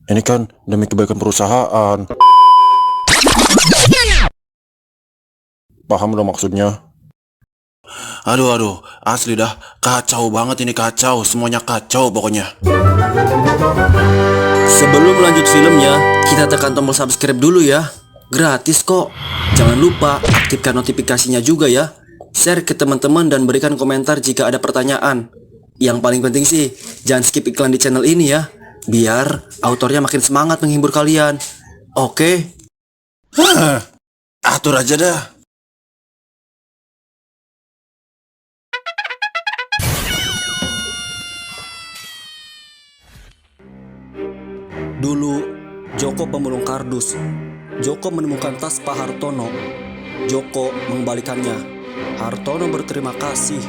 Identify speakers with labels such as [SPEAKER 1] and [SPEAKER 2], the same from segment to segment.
[SPEAKER 1] Ini kan demi kebaikan perusahaan. Paham dong maksudnya? Aduh, asli dah. Kacau banget ini, kacau. Semuanya kacau pokoknya.
[SPEAKER 2] Sebelum lanjut filmnya, kita tekan tombol subscribe dulu ya. Gratis kok. Jangan lupa aktifkan notifikasinya juga ya. Share ke teman-teman dan berikan komentar jika ada pertanyaan. Yang paling penting sih, jangan skip iklan di channel ini ya. Biar autornya makin semangat menghibur kalian. Oke?
[SPEAKER 1] Atur aja dah.
[SPEAKER 2] Dulu, Joko pemulung kardus. Joko menemukan tas Pak Hartono. Joko mengembalikannya. Hartono berterima kasih.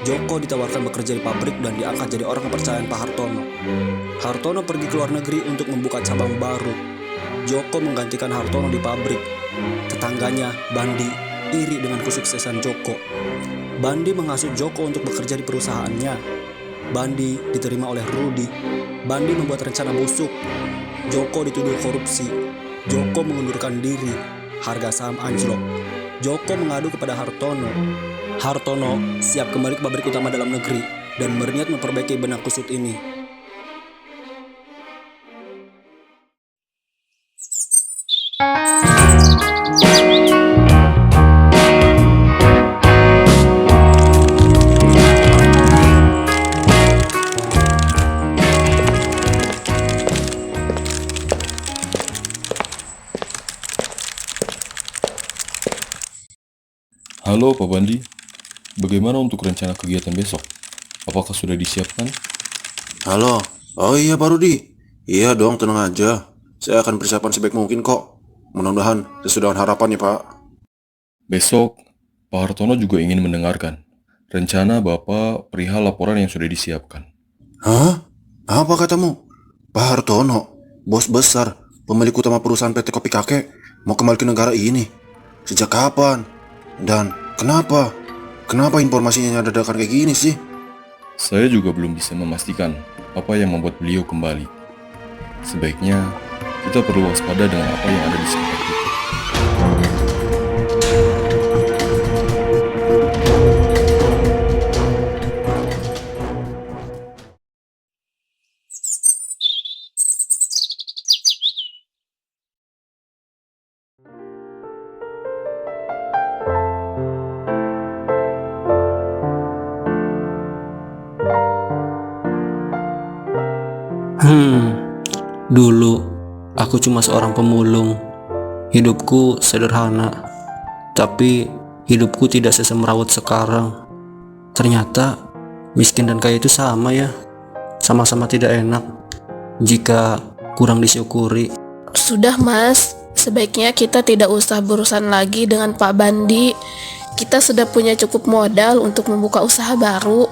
[SPEAKER 2] Joko ditawarkan bekerja di pabrik dan diangkat jadi orang kepercayaan Pak Hartono. Hartono pergi ke luar negeri untuk membuka cabang baru. Joko menggantikan Hartono di pabrik. Tetangganya, Bandi, iri dengan kesuksesan Joko. Bandi menghasut Joko untuk bekerja di perusahaannya. Bandi diterima oleh Rudi. Bandi membuat rencana busuk. Joko dituduh korupsi. Joko mengundurkan diri. Harga saham anjlok. Joko mengadu kepada Hartono. Hartono siap kembali ke pabrik utama dalam negeri dan berniat memperbaiki benang kusut ini.
[SPEAKER 3] Halo Pak Bandi, bagaimana untuk rencana kegiatan besok? Apakah sudah disiapkan?
[SPEAKER 1] Halo. Oh iya Pak Rudi. Iya dong, tenang aja. Saya akan persiapan sebaik mungkin kok. Mudah-mudahan sesuai dengan harapan ya Pak.
[SPEAKER 3] Besok, Pak Hartono juga ingin mendengarkan rencana Bapak perihal laporan yang sudah disiapkan.
[SPEAKER 1] Hah? Apa katamu? Pak Hartono, bos besar, pemilik utama perusahaan PT Kopi Kakek, mau kembali ke negara ini. Sejak kapan? Dan kenapa? Kenapa informasinya dadakan kayak gini sih?
[SPEAKER 3] Saya juga belum bisa memastikan apa yang membuat beliau kembali. Sebaiknya kita perlu waspada dengan apa yang ada di sekitar kita.
[SPEAKER 2] Dulu aku cuma seorang pemulung. Hidupku sederhana, tapi hidupku tidak sesemrawut sekarang. Ternyata miskin dan kaya itu sama ya. Sama-sama tidak enak jika kurang disyukuri.
[SPEAKER 4] Sudah Mas, sebaiknya kita tidak usah berurusan lagi dengan Pak Bandi. Kita sudah punya cukup modal untuk membuka usaha baru.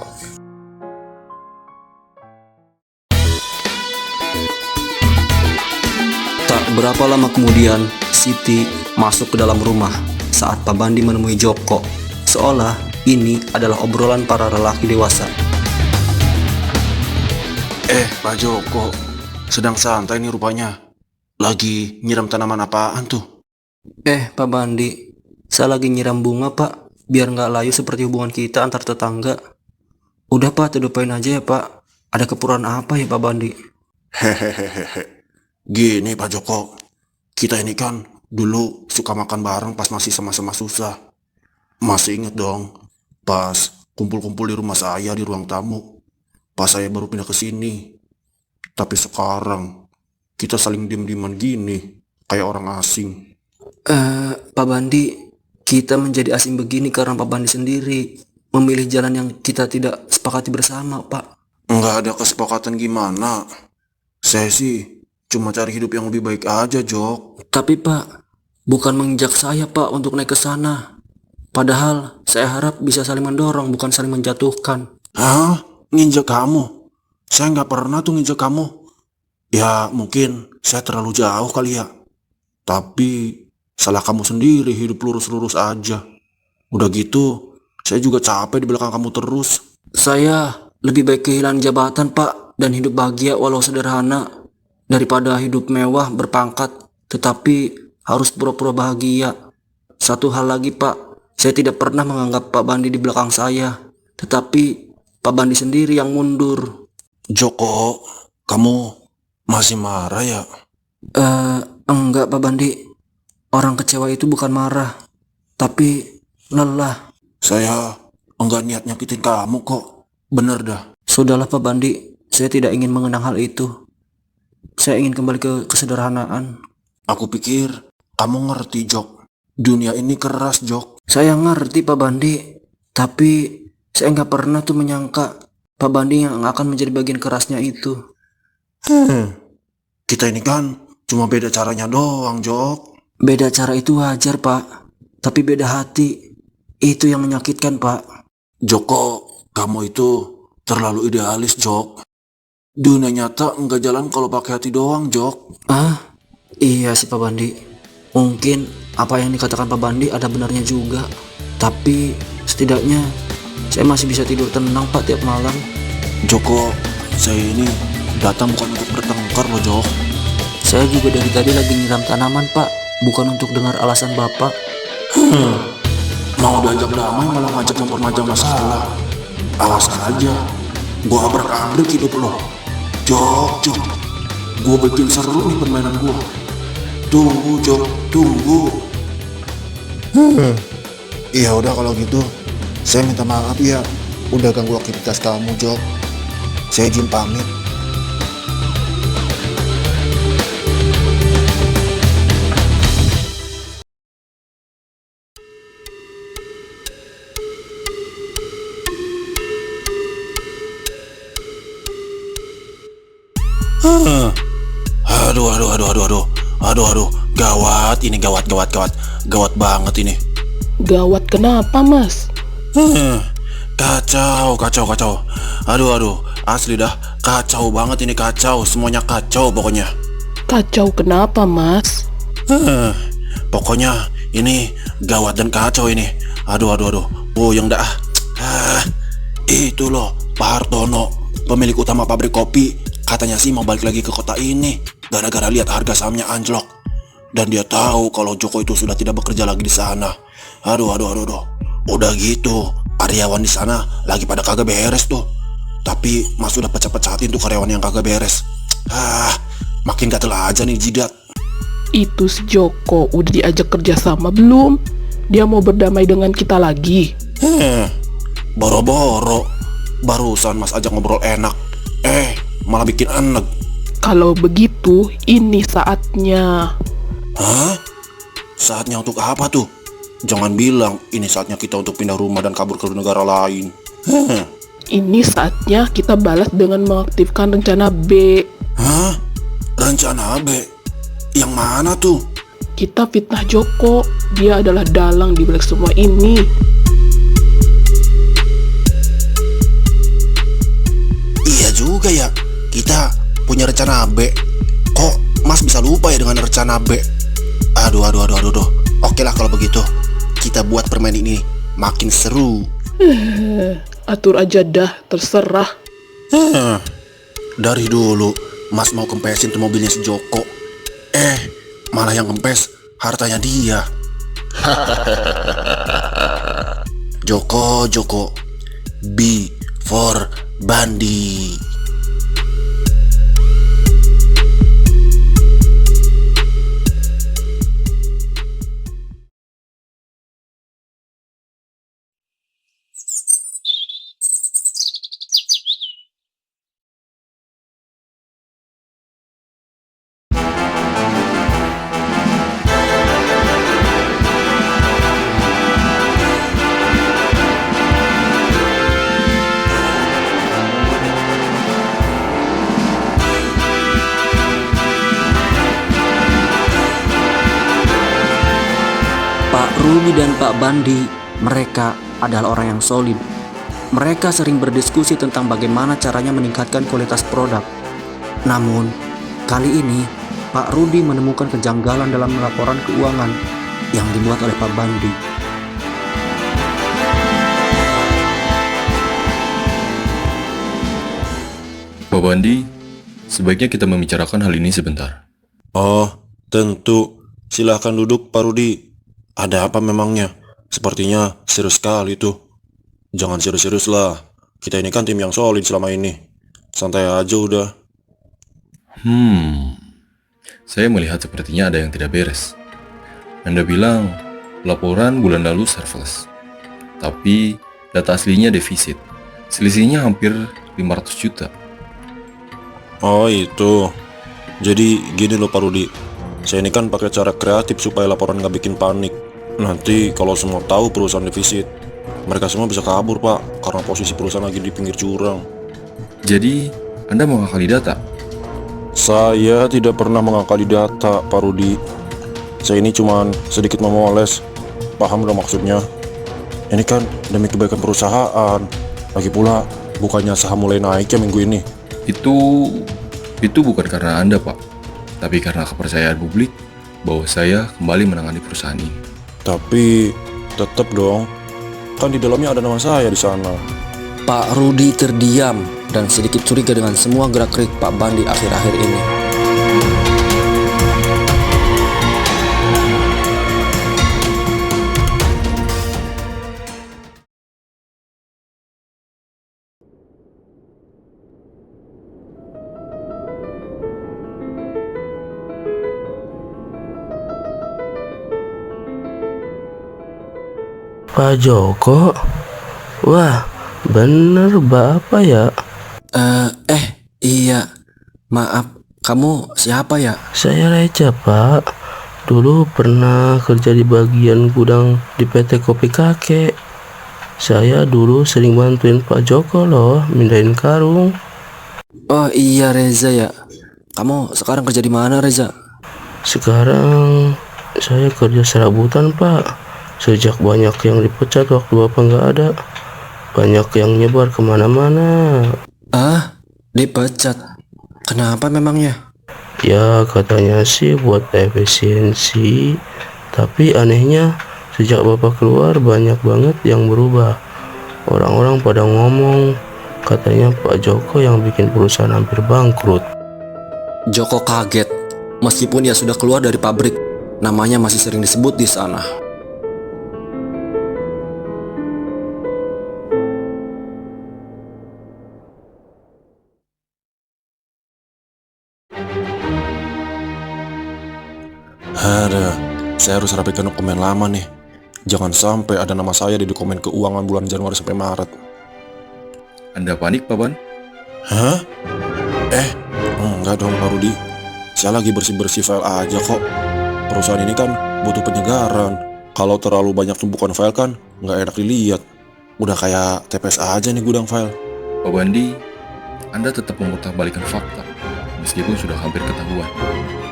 [SPEAKER 2] Tak berapa lama kemudian, Siti masuk ke dalam rumah saat Pak Bandi menemui Joko. Seolah ini adalah obrolan para lelaki dewasa.
[SPEAKER 1] Pak Joko, sedang santai nih rupanya. Lagi nyiram tanaman apaan tuh?
[SPEAKER 2] Pak Bandi, saya lagi nyiram bunga Pak, biar nggak layu seperti hubungan kita antar tetangga. Udah Pak, tudupain aja ya Pak. Ada keperluan apa ya Pak Bandi?
[SPEAKER 1] Hehehehe. Gini Pak Joko, kita ini kan dulu suka makan bareng pas masih sama-sama susah. Masih inget dong, pas kumpul-kumpul di rumah saya di ruang tamu. Pas saya baru pindah ke sini. Tapi sekarang kita saling diem-dieman gini, kayak orang asing.
[SPEAKER 2] Pak Bandi, kita menjadi asing begini karena Pak Bandi sendiri memilih jalan yang kita tidak sepakati bersama Pak.
[SPEAKER 1] Nggak ada kesepakatan gimana. Saya sih cuma cari hidup yang lebih baik aja, Jok.
[SPEAKER 2] Tapi Pak, bukan menginjak saya Pak untuk naik ke sana. Padahal saya harap bisa saling mendorong, bukan saling menjatuhkan.
[SPEAKER 1] Hah? Nginjak kamu? Saya nggak pernah tuh nginjak kamu. Ya mungkin saya terlalu jauh kali ya. Tapi salah kamu sendiri, hidup lurus-lurus aja. Udah gitu, saya juga capek di belakang kamu terus.
[SPEAKER 2] Saya lebih baik kehilangan jabatan Pak dan hidup bahagia walau sederhana daripada hidup mewah berpangkat tetapi harus pura-pura bahagia. Satu hal lagi Pak, saya tidak pernah menganggap Pak Bandi di belakang saya, tetapi Pak Bandi sendiri yang mundur.
[SPEAKER 1] Joko, kamu masih marah ya?
[SPEAKER 2] Enggak Pak Bandi, orang kecewa itu bukan marah, tapi lelah.
[SPEAKER 1] Saya enggak niat nyakitin kamu kok. Bener dah.
[SPEAKER 2] Sudahlah Pak Bandi, saya tidak ingin mengenang hal itu. Saya ingin kembali ke kesederhanaan.
[SPEAKER 1] Aku pikir kamu ngerti, Jok. Dunia ini keras, Jok.
[SPEAKER 2] Saya ngerti Pak Bandi, tapi saya nggak pernah tuh menyangka Pak Bandi yang akan menjadi bagian kerasnya itu.
[SPEAKER 1] Kita ini kan cuma beda caranya doang, Jok.
[SPEAKER 2] Beda cara itu wajar Pak, tapi beda hati. Itu yang menyakitkan Pak.
[SPEAKER 1] Joko, kamu itu terlalu idealis, Jok. Dunia nyata enggak jalan kalau pakai hati doang, Jok.
[SPEAKER 2] Iya sih Pak Bandi. Mungkin apa yang dikatakan Pak Bandi ada benarnya juga. Tapi setidaknya saya masih bisa tidur tenang Pak tiap malam.
[SPEAKER 1] Joko, saya ini datang bukan untuk bertengkar loh, Jok.
[SPEAKER 2] Saya juga dari tadi lagi nyiram tanaman Pak, bukan untuk dengar alasan Bapak.
[SPEAKER 1] Mau diajak damai malah ngajak memperpanjang masalah. Awas aja, gua abrak-abrik hidup lo. Jok, gua bikin seru nih permainan gua. Tunggu, Jok, tunggu. Iya udah kalau gitu, saya minta maaf ya, udah ganggu aktivitas kamu, Jok. Saya izin pamit. Aduh, gawat ini, gawat banget ini.
[SPEAKER 4] Gawat kenapa, Mas?
[SPEAKER 1] Kacau. Aduh, asli dah, kacau banget ini, kacau, semuanya kacau pokoknya.
[SPEAKER 4] Kacau kenapa, Mas?
[SPEAKER 1] Pokoknya ini gawat dan kacau ini. Aduh, puyeng dah. Itu loh, Pak Hartono, pemilik utama pabrik kopi, katanya sih mau balik lagi ke kota ini gara-gara lihat harga sahamnya anjlok. Dan dia tahu kalau Joko itu sudah tidak bekerja lagi di sana. Aduh. Udah gitu, karyawan di sana lagi pada kagak beres tuh. Tapi Mas udah pecat-pecatin tuh karyawan yang kagak beres. Makin gatel aja nih jidat.
[SPEAKER 4] Itu si Joko udah diajak kerja sama belum? Dia mau berdamai dengan kita lagi.
[SPEAKER 1] Boro-boro. Barusan Mas ajak ngobrol enak. Malah bikin enek.
[SPEAKER 4] Kalau begitu, ini saatnya.
[SPEAKER 1] Saatnya untuk apa tuh? Jangan bilang ini saatnya kita untuk pindah rumah dan kabur ke negara lain.
[SPEAKER 4] Ini saatnya kita balas dengan mengaktifkan rencana B.
[SPEAKER 1] Rencana B? Yang mana tuh?
[SPEAKER 4] Kita fitnah Joko. Dia adalah dalang di balik semua ini.
[SPEAKER 1] Iya juga ya, kita punya rencana B. Kok Mas bisa lupa ya dengan rencana B? Aduh. Oke lah kalau begitu, kita buat permainan ini makin seru.
[SPEAKER 4] Atur aja dah, terserah.
[SPEAKER 1] Dari dulu Mas mau kempesin tuh mobilnya si Joko. Malah yang kempes hartanya dia. Joko, B for Bandi.
[SPEAKER 2] Pak Rudi dan Pak Bandi, mereka adalah orang yang solid. Mereka sering berdiskusi tentang bagaimana caranya meningkatkan kualitas produk. Namun, kali ini Pak Rudi menemukan kejanggalan dalam laporan keuangan yang dibuat oleh Pak Bandi.
[SPEAKER 3] Pak Bandi, Sebaiknya kita membicarakan hal ini sebentar.
[SPEAKER 1] Oh, tentu. Silahkan duduk, Pak Rudi. Ada apa memangnya? Sepertinya serius sekali tuh. Jangan serius-serius lah. Kita ini kan tim yang solid selama ini. Santai aja udah.
[SPEAKER 3] Saya melihat sepertinya ada yang tidak beres. Anda bilang laporan bulan lalu surplus, tapi data aslinya defisit. Selisihnya hampir 500 juta.
[SPEAKER 1] Oh itu. Jadi gini loh Pak Rudi. Saya ini kan pakai cara kreatif supaya laporan nggak bikin panik. Nanti kalau semua tahu perusahaan defisit, mereka semua bisa kabur Pak, karena posisi perusahaan lagi di pinggir jurang.
[SPEAKER 3] Jadi, Anda mengakali data?
[SPEAKER 1] Saya tidak pernah mengakali data, Pak Rudi. Saya ini cuman sedikit memoles. Paham dong maksudnya? Ini kan demi kebaikan perusahaan. Lagi pula, bukannya saham mulai naik ya minggu ini.
[SPEAKER 3] Itu bukan karena Anda, Pak. Tapi karena kepercayaan publik bahwa saya kembali menangani perusahaan ini.
[SPEAKER 1] Tapi, tetap dong. Kan di dalamnya ada nama saya di sana.
[SPEAKER 2] Pak Rudi terdiam dan sedikit curiga dengan semua gerak-gerik Pak Bandi akhir-akhir ini.
[SPEAKER 5] Pak Joko? Wah, bener Bapak ya?
[SPEAKER 2] Iya. Maaf, kamu siapa ya?
[SPEAKER 5] Saya Reja, Pak. Dulu pernah kerja di bagian gudang di PT Kopi Kakek. Saya dulu sering bantuin Pak Joko loh, mindahin karung.
[SPEAKER 2] Oh iya Reza ya. Kamu sekarang kerja di mana Reza?
[SPEAKER 5] Sekarang saya kerja serabutan, Pak. Sejak banyak yang dipecat waktu Bapak nggak ada, banyak yang nyebar kemana-mana.
[SPEAKER 2] Ah, dipecat. Kenapa memangnya?
[SPEAKER 5] Ya katanya sih buat efisiensi, tapi anehnya sejak Bapak keluar banyak banget yang berubah. Orang-orang pada ngomong katanya Pak Joko yang bikin perusahaan hampir bangkrut.
[SPEAKER 2] Joko kaget. Meskipun dia sudah keluar dari pabrik, namanya masih sering disebut di sana.
[SPEAKER 1] Ada, saya harus rapikan dokumen lama nih. Jangan sampai ada nama saya di dokumen keuangan bulan Januari sampai Maret.
[SPEAKER 3] Anda panik, Pak Ban?
[SPEAKER 1] Hah? Enggak dong Pak Rudi. Saya lagi bersih-bersih file aja kok. Perusahaan ini kan butuh penyegaran. Kalau terlalu banyak tumpukan file kan nggak enak dilihat. Udah kayak TPS aja nih gudang file.
[SPEAKER 3] Pak Bandi, Anda tetap memutarbalikkan fakta, meskipun sudah hampir ketahuan.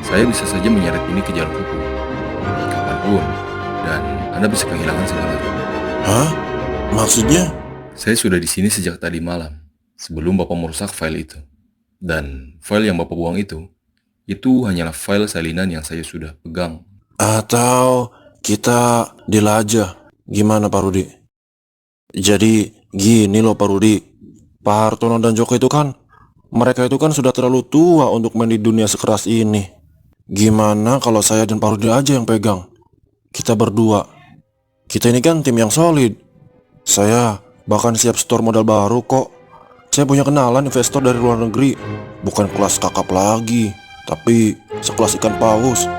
[SPEAKER 3] Saya bisa saja menyeret ini ke jalur hukum, kapanpun, dan Anda bisa kehilangan segalanya.
[SPEAKER 1] Hah? Maksudnya?
[SPEAKER 3] Saya sudah di sini sejak tadi malam, sebelum Bapak merusak file itu. Dan file yang Bapak buang itu hanyalah file salinan yang saya sudah pegang.
[SPEAKER 1] Atau kita deal aja. Gimana Pak Rudi? Jadi gini loh Pak Rudi. Pak Hartono dan Joko itu kan, mereka itu kan sudah terlalu tua untuk main di dunia sekeras ini. Gimana kalau saya dan Pak Rudi aja yang pegang? Kita berdua. Kita ini kan tim yang solid. Saya bahkan siap store modal baru kok. Saya punya kenalan investor dari luar negeri. Bukan kelas kakap lagi, tapi sekelas ikan paus.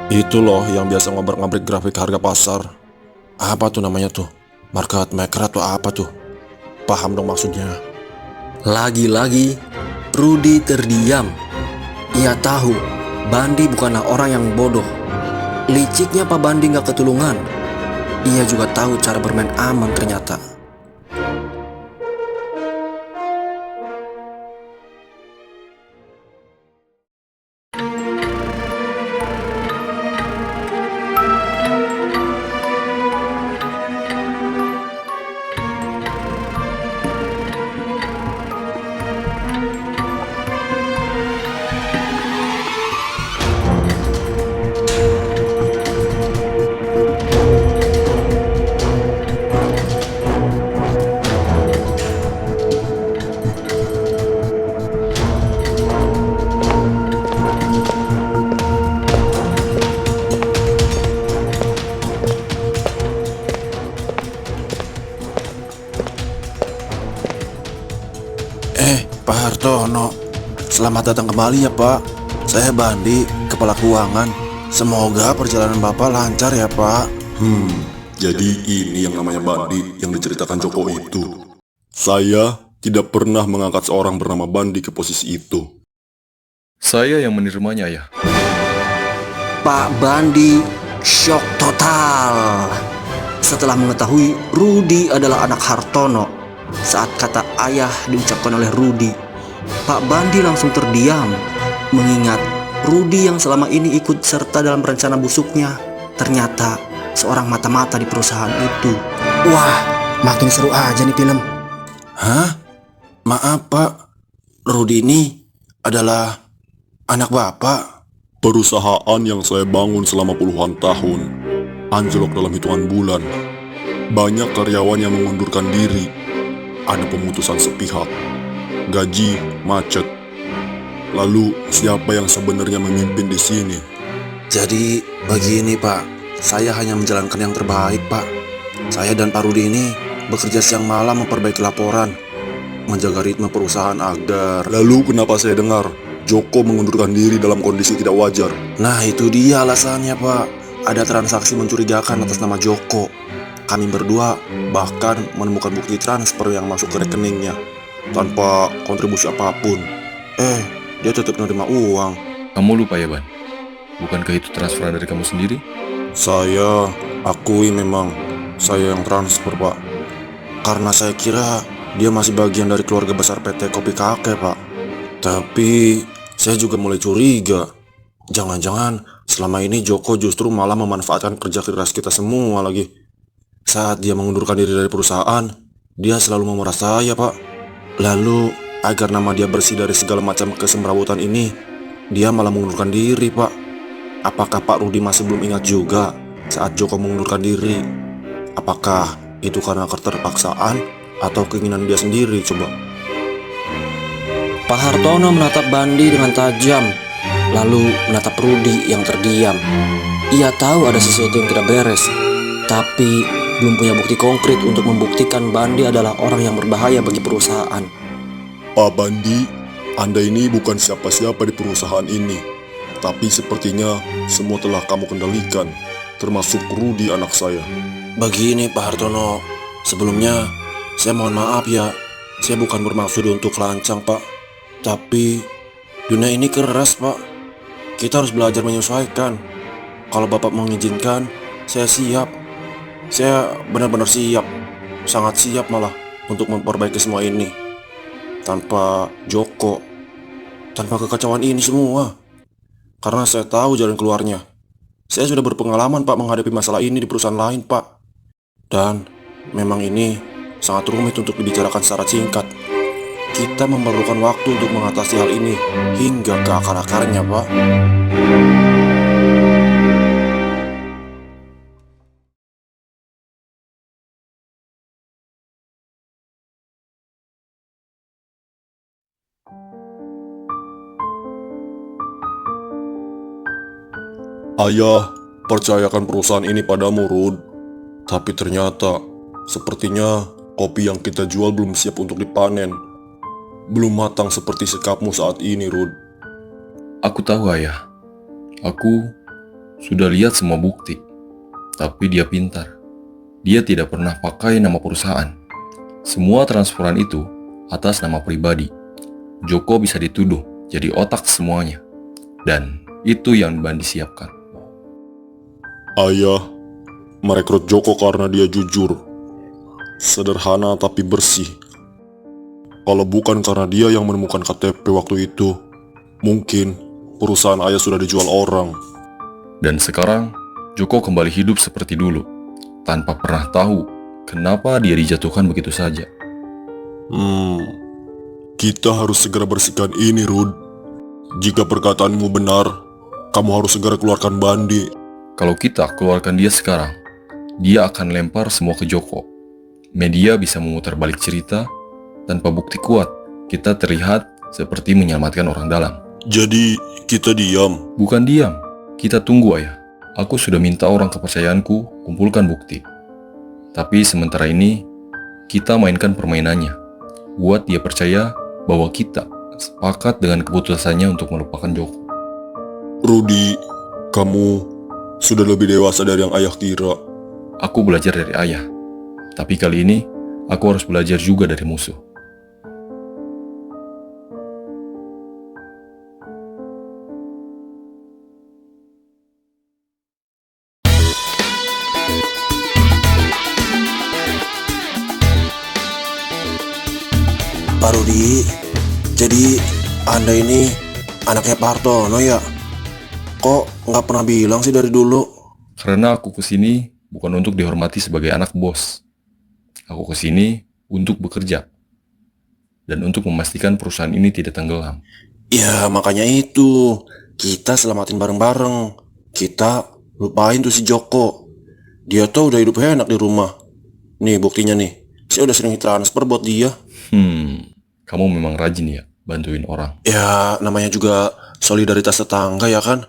[SPEAKER 1] Itu loh yang biasa ngobrak-ngabrik grafik harga pasar. Apa tuh namanya tuh? Market maker atau apa tuh? Paham dong maksudnya.
[SPEAKER 2] Lagi-lagi, Rudi terdiam. Ia tahu Bandi bukanlah orang yang bodoh. Liciknya Pak Bandi gak ketulungan. Ia juga tahu cara bermain aman ternyata.
[SPEAKER 1] Hartono. Selamat datang kembali ya Pak. Saya Bandi, Kepala Keuangan. Semoga perjalanan Bapak lancar ya Pak.
[SPEAKER 6] Jadi ini yang namanya Bandi yang diceritakan Joko itu. Saya tidak pernah mengangkat seorang bernama Bandi ke posisi itu.
[SPEAKER 3] Saya yang menerimanya, Ayah.
[SPEAKER 2] Pak Bandi shock total setelah mengetahui Rudi adalah anak Hartono. Saat kata ayah diucapkan oleh Rudi, Pak Bandi langsung terdiam, mengingat Rudi yang selama ini ikut serta dalam rencana busuknya ternyata seorang mata-mata di perusahaan itu. Wah, makin seru aja nih film.
[SPEAKER 1] Hah? Maaf Pak, Rudi ini adalah anak Bapak.
[SPEAKER 6] Perusahaan yang saya bangun selama puluhan tahun anjlok dalam hitungan bulan. Banyak karyawan yang mengundurkan diri. Ada pemutusan sepihak. Gaji macet. Lalu siapa yang sebenarnya memimpin di sini?
[SPEAKER 1] Jadi begini Pak, saya hanya menjalankan yang terbaik Pak. Saya dan Pak Rudi ini bekerja siang malam memperbaiki laporan, menjaga ritme perusahaan agar...
[SPEAKER 6] Lalu kenapa saya dengar Joko mengundurkan diri dalam kondisi tidak wajar?
[SPEAKER 1] Nah itu dia alasannya Pak. Ada transaksi mencurigakan atas nama Joko. Kami berdua bahkan menemukan bukti transfer yang masuk ke rekeningnya tanpa kontribusi apapun. Dia tetap menerima uang.
[SPEAKER 3] Kamu lupa ya, Ban? Bukankah itu transferan dari kamu sendiri?
[SPEAKER 1] Saya akui memang saya yang transfer Pak. Karena saya kira dia masih bagian dari keluarga besar PT Kopi Kakek Pak. Tapi saya juga mulai curiga. Jangan-jangan selama ini Joko justru malah memanfaatkan kerja keras kita semua lagi. Saat dia mengundurkan diri dari perusahaan, dia selalu memerah saya Pak. Lalu agar nama dia bersih dari segala macam kesemrawutan ini, dia malah mengundurkan diri Pak. Apakah Pak Rudi masih belum ingat juga saat Joko mengundurkan diri? Apakah itu karena keterpaksaan atau keinginan dia sendiri coba?
[SPEAKER 2] Pak Hartono menatap Bandi dengan tajam, lalu menatap Rudi yang terdiam. Ia tahu ada sesuatu yang tidak beres, tapi belum punya bukti konkret untuk membuktikan Bandi adalah orang yang berbahaya bagi perusahaan.
[SPEAKER 6] Pak Bandi, Anda ini bukan siapa-siapa di perusahaan ini. Tapi sepertinya semua telah kamu kendalikan, termasuk Rudi anak saya.
[SPEAKER 1] Begini Pak Hartono, sebelumnya saya mohon maaf ya. Saya bukan bermaksud untuk lancang Pak. Tapi dunia ini keras Pak. Kita harus belajar menyesuaikan. Kalau Bapak mengizinkan, saya siap. Saya benar-benar siap. Sangat siap malah untuk memperbaiki semua ini. Tanpa Joko, tanpa kekacauan ini semua. Karena saya tahu jalan keluarnya. Saya sudah berpengalaman Pak menghadapi masalah ini di perusahaan lain Pak. Dan memang ini sangat rumit untuk dibicarakan secara singkat. Kita memerlukan waktu untuk mengatasi hal ini hingga ke akar-akarnya Pak.
[SPEAKER 6] Ayah, percayakan perusahaan ini padamu, Rud. Tapi ternyata, sepertinya kopi yang kita jual belum siap untuk dipanen. Belum matang seperti sikapmu saat ini, Rud.
[SPEAKER 3] Aku tahu, Ayah. Aku sudah lihat semua bukti. Tapi dia pintar. Dia tidak pernah pakai nama perusahaan. Semua transferan itu atas nama pribadi. Joko bisa dituduh jadi otak semuanya. Dan itu yang Bandi siapkan.
[SPEAKER 6] Ayah merekrut Joko karena dia jujur, sederhana tapi bersih. Kalau bukan karena dia yang menemukan KTP waktu itu, mungkin perusahaan ayah sudah dijual orang.
[SPEAKER 3] Dan sekarang, Joko kembali hidup seperti dulu, tanpa pernah tahu kenapa dia dijatuhkan begitu saja.
[SPEAKER 6] Kita harus segera bersihkan ini, Rud. Jika perkataanmu benar, kamu harus segera keluarkan Bandi.
[SPEAKER 3] Kalau kita keluarkan dia sekarang, dia akan lempar semua ke Joko. Media bisa memutar balik cerita, tanpa bukti kuat, kita terlihat seperti menyelamatkan orang dalam.
[SPEAKER 6] Jadi, kita diam.
[SPEAKER 3] Bukan diam, kita tunggu Ayah. Aku sudah minta orang kepercayaanku kumpulkan bukti. Tapi sementara ini, kita mainkan permainannya. Buat dia percaya bahwa kita sepakat dengan keputusannya untuk melupakan Joko.
[SPEAKER 6] Rudy, kamu sudah lebih dewasa dari yang ayah kira.
[SPEAKER 3] Aku belajar dari ayah, tapi kali ini aku harus belajar juga dari musuh.
[SPEAKER 1] Pak Rudi, jadi Anda ini anaknya Pak Hartono ya? Kok nggak pernah bilang sih dari dulu?
[SPEAKER 3] Karena aku kesini bukan untuk dihormati sebagai anak bos. Aku kesini untuk bekerja dan untuk memastikan perusahaan ini tidak tenggelam.
[SPEAKER 1] Ya makanya itu, kita selamatin bareng-bareng. Kita lupain tuh si Joko. Dia tuh udah hidup enak di rumah. Nih buktinya nih, saya udah sering transfer buat dia.
[SPEAKER 3] Kamu memang rajin ya bantuin orang.
[SPEAKER 1] Ya namanya juga solidaritas tetangga ya kan.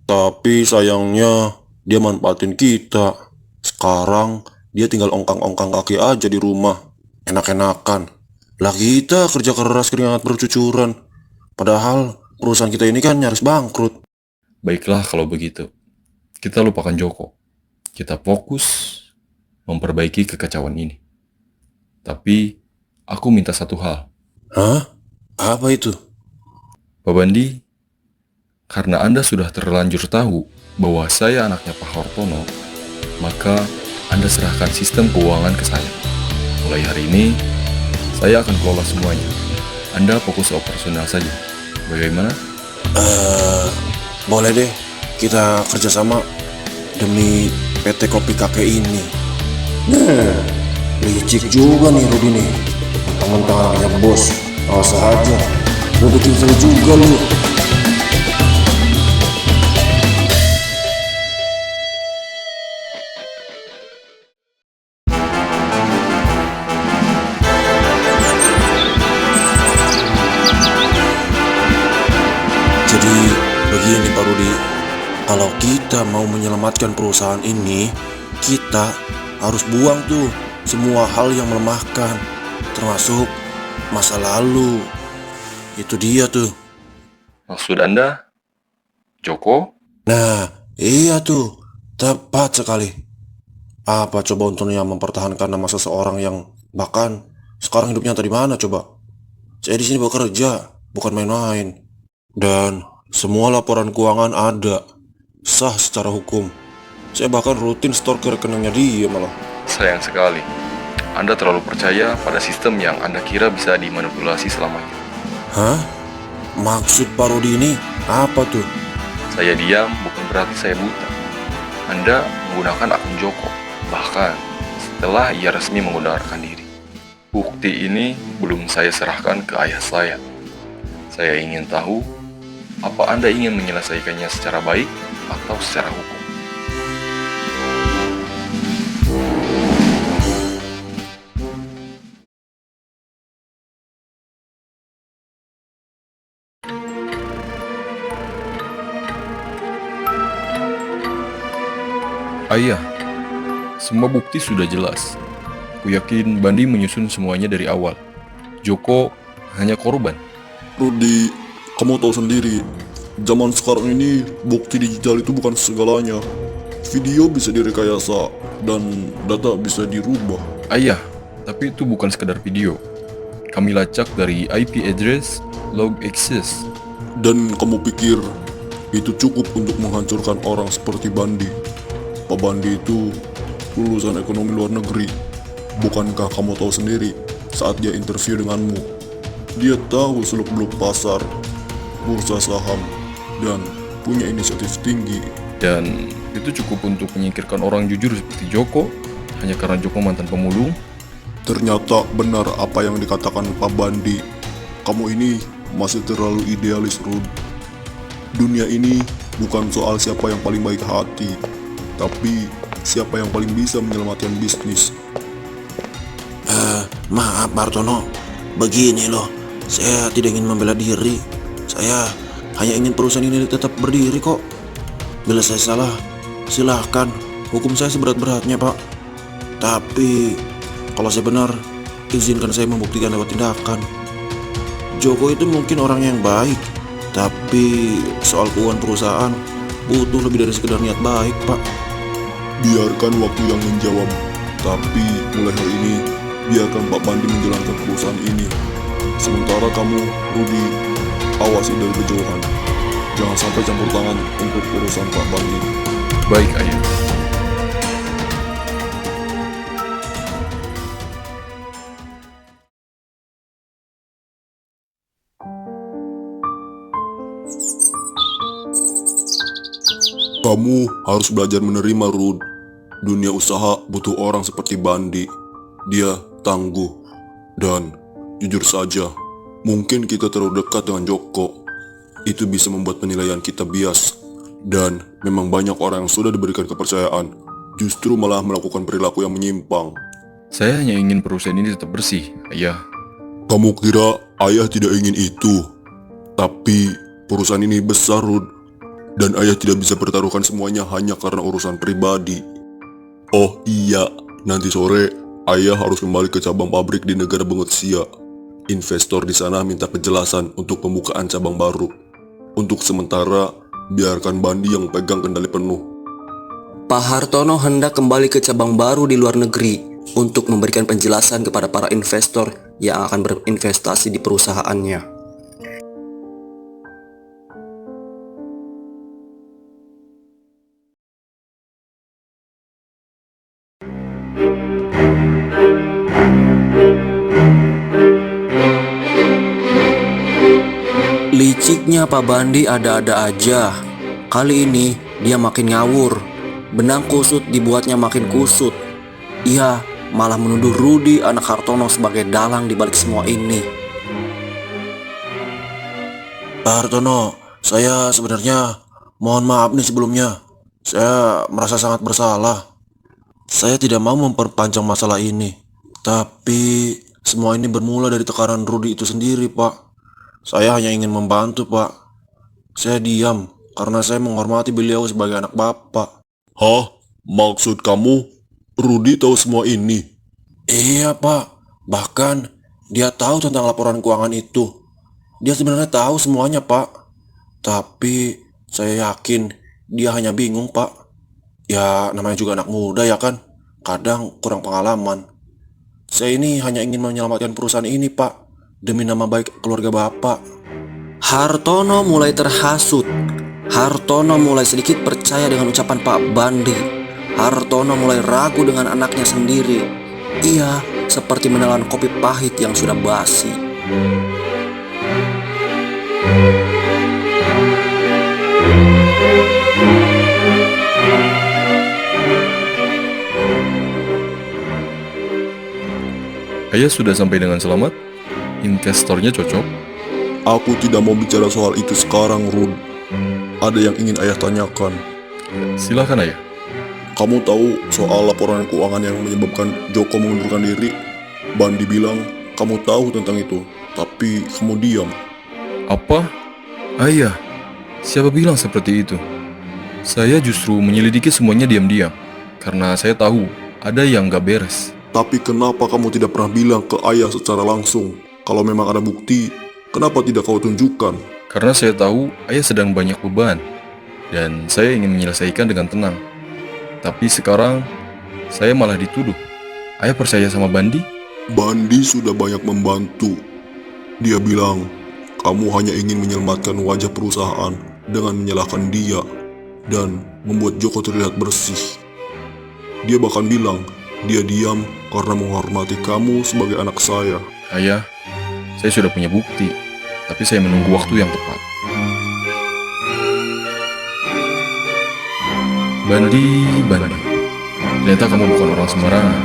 [SPEAKER 1] Tapi sayangnya dia manfaatin kita. Sekarang dia tinggal ongkang-ongkang kaki aja di rumah, enak-enakan. Lah kita kerja keras keringat bercucuran. Padahal perusahaan kita ini kan nyaris bangkrut.
[SPEAKER 3] Baiklah kalau begitu. Kita lupakan Joko. Kita fokus memperbaiki kekacauan ini. Tapi aku minta satu hal.
[SPEAKER 1] Hah? Apa itu?
[SPEAKER 3] Pak Bandi, karena Anda sudah terlanjur tahu bahwa saya anaknya Pak Hartono, maka Anda serahkan sistem keuangan ke saya. Mulai hari ini, saya akan kelola semuanya. Anda fokus operasional saja. Bagaimana?
[SPEAKER 1] Boleh deh, kita kerjasama demi PT Kopi Kakek ini. Licik juga nih Rudi nih. Mentang-mentang anaknya bos, awas aja. Lu bikin seru juga lu. Jadi begini Pak Rudi, kalau kita mau menyelamatkan perusahaan ini, kita harus buang tuh semua hal yang melemahkan, termasuk masa lalu. Itu dia tuh.
[SPEAKER 3] Maksud Anda, Joko?
[SPEAKER 1] Nah, iya tuh, tepat sekali. Apa coba untungnya mempertahankan nama seseorang yang bahkan sekarang hidupnya tadi mana coba? Saya di sini bekerja, bukan main-main. Dan semua laporan keuangan ada, sah secara hukum. Saya bahkan rutin store ke rekeningnya dia malah.
[SPEAKER 3] Sayang sekali. Anda terlalu percaya pada sistem yang Anda kira bisa dimanipulasi selamanya.
[SPEAKER 1] Hah? Maksud Pak Rudi ini apa tuh?
[SPEAKER 3] Saya diam bukan berarti saya buta. Anda menggunakan akun Joko, bahkan setelah ia resmi mengundurkan diri. Bukti ini belum saya serahkan ke ayah saya. Saya ingin tahu, apa Anda ingin menyelesaikannya secara baik atau secara hukum? Ayah, semua bukti sudah jelas. Aku yakin Bandi menyusun semuanya dari awal. Joko hanya korban.
[SPEAKER 6] Rudy, kamu tahu sendiri, zaman sekarang ini bukti digital itu bukan segalanya. Video bisa direkayasa dan data bisa dirubah.
[SPEAKER 3] Ayah, tapi itu bukan sekedar video. Kami lacak dari IP address, log access.
[SPEAKER 6] Dan kamu pikir itu cukup untuk menghancurkan orang seperti Bandi? Pak Bandi itu lulusan ekonomi luar negeri. Bukankah kamu tahu sendiri saat dia interview denganmu? Dia tahu seluk-beluk pasar, bursa saham, dan punya inisiatif tinggi.
[SPEAKER 3] Dan itu cukup untuk menyingkirkan orang jujur seperti Joko hanya karena Joko mantan pemulung.
[SPEAKER 6] Ternyata benar apa yang dikatakan Pak Bandi. Kamu ini masih terlalu idealis, Rud. Dunia ini bukan soal siapa yang paling baik hati, tapi siapa yang paling bisa menyelamatkan bisnis.
[SPEAKER 1] Maaf Pak Hartono, begini loh, saya tidak ingin membela diri. Saya hanya ingin perusahaan ini tetap berdiri kok. Bila saya salah, silahkan hukum saya seberat-beratnya Pak. Tapi kalau saya benar, izinkan saya membuktikan lewat tindakan. Joko itu mungkin orang yang baik, tapi soal keuangan perusahaan butuh lebih dari sekedar niat baik, Pak.
[SPEAKER 6] Biarkan waktu yang menjawab. Tapi mulai hari ini, biarkan Pak Bandi menjalankan perusahaan ini. Sementara kamu, Rudi, awasi dari kejauhan. Jangan sampai campur tangan untuk urusan Pak Bandi.
[SPEAKER 3] Baik, Ayah.
[SPEAKER 6] Kamu harus belajar menerima, Rud. Dunia usaha butuh orang seperti Bandi. Dia tangguh. Dan jujur saja, mungkin kita terlalu dekat dengan Joko. Itu bisa membuat penilaian kita bias. Dan memang banyak orang yang sudah diberikan kepercayaan, justru malah melakukan perilaku yang menyimpang.
[SPEAKER 3] Saya hanya ingin perusahaan ini tetap bersih, Ayah.
[SPEAKER 6] Kamu kira ayah tidak ingin itu? Tapi perusahaan ini besar, Rud. Dan ayah tidak bisa pertaruhkan semuanya hanya karena urusan pribadi. Oh iya, nanti sore ayah harus kembali ke cabang pabrik di negara Bengotsia. Investor di sana minta kejelasan untuk pembukaan cabang baru. Untuk sementara, biarkan Bandi yang pegang kendali penuh.
[SPEAKER 2] Pak Hartono hendak kembali ke cabang baru di luar negeri untuk memberikan penjelasan kepada para investor yang akan berinvestasi di perusahaannya. Liciknya Pak Bandi ada-ada aja. Kali ini dia makin ngawur. Benang kusut dibuatnya makin kusut. Ia malah menuduh Rudi anak Hartono sebagai dalang di balik semua ini.
[SPEAKER 1] Pak Hartono, saya sebenarnya mohon maaf nih sebelumnya. Saya merasa sangat bersalah. Saya tidak mau memperpanjang masalah ini. Tapi semua ini bermula dari tekanan Rudi itu sendiri, Pak. Saya hanya ingin membantu, Pak. Saya diam karena saya menghormati beliau sebagai anak bapak.
[SPEAKER 6] Hah? Maksud kamu, Rudi tahu semua ini?
[SPEAKER 1] Iya, Pak. Bahkan dia tahu tentang laporan keuangan itu. Dia sebenarnya tahu semuanya, Pak. Tapi saya yakin dia hanya bingung, Pak. Ya, namanya juga anak muda ya kan. Kadang kurang pengalaman. Saya ini hanya ingin menyelamatkan perusahaan ini, Pak. Demi nama baik keluarga Bapak.
[SPEAKER 2] Hartono mulai terhasut. Hartono mulai sedikit percaya dengan ucapan Pak Bandi. Hartono mulai ragu dengan anaknya sendiri. Ia seperti menelan kopi pahit yang sudah basi.
[SPEAKER 3] Ayah sudah sampai dengan selamat? Investornya cocok?
[SPEAKER 6] Aku tidak mau bicara soal itu sekarang, Rud. Ada yang ingin ayah tanyakan.
[SPEAKER 3] Silakan, Ayah.
[SPEAKER 6] Kamu tahu soal laporan keuangan yang menyebabkan Joko mengundurkan diri? Bandi bilang kamu tahu tentang itu, tapi kamu diam.
[SPEAKER 3] Apa? Ayah, siapa bilang seperti itu? Saya justru menyelidiki semuanya diam-diam, karena saya tahu ada yang gak beres.
[SPEAKER 6] Tapi kenapa kamu tidak pernah bilang ke ayah secara langsung? Kalau memang ada bukti, kenapa tidak kau tunjukkan?
[SPEAKER 3] Karena saya tahu ayah sedang banyak beban, dan saya ingin menyelesaikan dengan tenang. Tapi sekarang, saya malah dituduh. Ayah percaya sama Bandi?
[SPEAKER 6] Bandi sudah banyak membantu. Dia bilang, kamu hanya ingin menyelamatkan wajah perusahaan dengan menyalahkan dia dan membuat Joko terlihat bersih. Dia bahkan bilang, dia diam karena menghormati kamu sebagai anak saya.
[SPEAKER 3] Ayah, saya sudah punya bukti, tapi saya menunggu waktu yang tepat. Bandi, ternyata kamu bukan orang sembarangan.